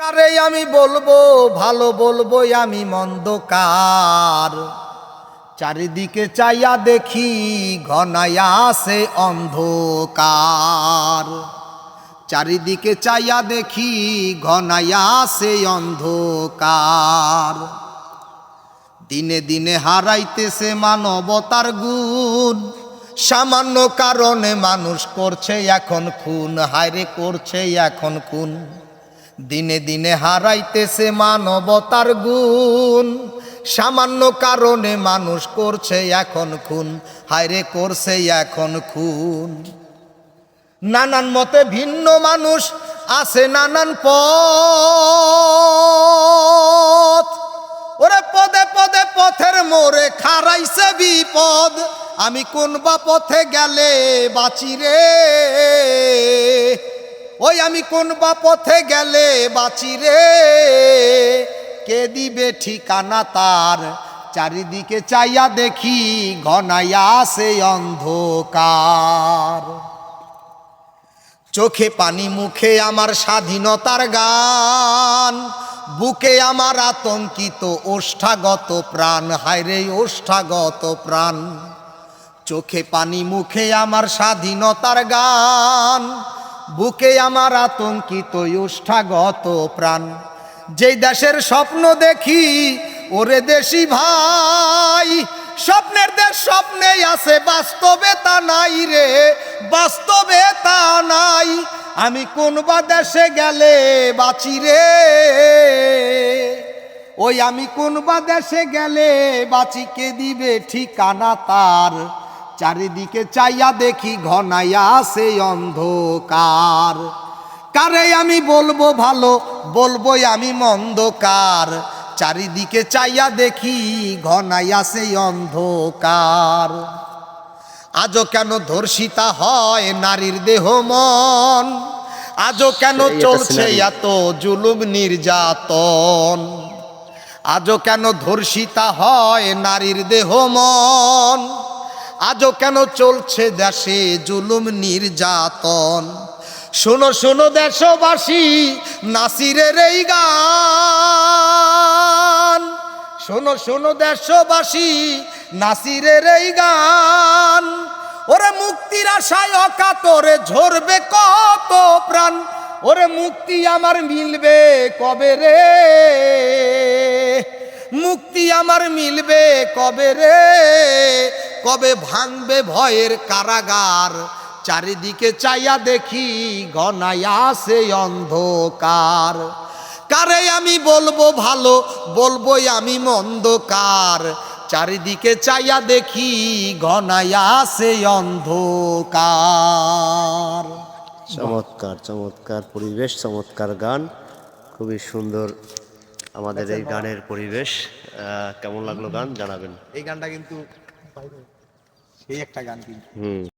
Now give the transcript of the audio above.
কারে আমি বলবো ভালো, বলবো আমি মন্দ কার? চারিদিকে চাইয়া দেখি ঘনাইয়া আসে অন্ধকার। চারিদিকে চাইয়া দেখি ঘনাইয়া আসে অন্ধকার। দিনে দিনে হারাইতেছে মানবতার গুণ, সামান্য কারণে মানুষ করছে এখন খুন, হায়রে করছে এখন খুন। দিনে দিনে হারাইতেছে মানবতার গুণ, সামান্য কারণে মানুষ করছে এখন খুন, হায়রে করছে এখন খুন। নানান মতে ভিন্ন মানুষ আছে নানান পথ, ওরে পদে পদে পথের মোড়ে খারাইছে বিপদ। আমি কোন বা পথে গেলে বাঁচি রে, ওই আমি কোন বা পথে গেলে বাঁচি রে, কে দিবে ঠিকানা তার? চারিদিকে চাইয়া দেখি ঘনাইয়া আসে অন্ধকার। চোখে পানি মুখে আমার স্বাধীনতার গান, বুকে আমার আতঙ্কিত ওষ্ঠাগত প্রাণ, হায়রে ওষ্ঠাগত প্রাণ। চোখে পানি মুখে আমার স্বাধীনতার গান, বুকে আমার আতঙ্কিত ওষ্ঠাগত প্রাণ। যেই দেশের স্বপ্ন দেখি ওরে দেশি ভাই, স্বপ্নের দেশ স্বপ্নেই আছে, বাস্তবে তা নাই রে, বাস্তবে তা নাই। আমি কোন বা দেশে গেলে বাঁচি রে, ওই আমি কোন বা দেশে গেলে বাঁচি, কে দিবে ঠিকানা তার? চারিদিকে চাইয়া দেখি ঘনাইয়া আসে অন্ধকার। কারে আমি বলবো ভালো, বলবো আমি মন্দ কার? চারিদিকে চাইয়া দেখি ঘনাইয়া আসে অন্ধকার। আজও কেন ধর্ষিতা হয় নারীর দেহ মন? আজও কেন চলছে এত জুলুম নির্যাতন? আজও কেন ধর্ষিতা হয় নারীর দেহ মন? আজও কেন চলছে দেশে জুলুম নির্যাতন? শোনো শোনো দেশবাসী নাসিরের এই গান, শোনো শোনো দেশবাসী নাসিরের এই গান। ওরে মুক্তির আশায় অকাতরে ঝরবে কত প্রাণ, ওরে মুক্তি আমার মিলবে কবে রে, মুক্তি আমার মিলবে কবে রে, কবে ভাঙবে ভয়ের কারাগার? চারিদিকে চাইয়া দেখি ঘনাইয়া আসে অন্ধকার। কারে আমি বলবো ভালো, বলবো আমি মন্দ কার? চারিদিকে চাইয়া দেখি ঘনাইয়া আসে অন্ধকার। চমৎকার চমৎকার পরিবেশ, চমৎকার গান, খুবই সুন্দর আমাদের এই গানের পরিবেশ। কেমন লাগলো গান জানাবেন। এই গানটা কিন্তু সেই একটা গান কিন্তু।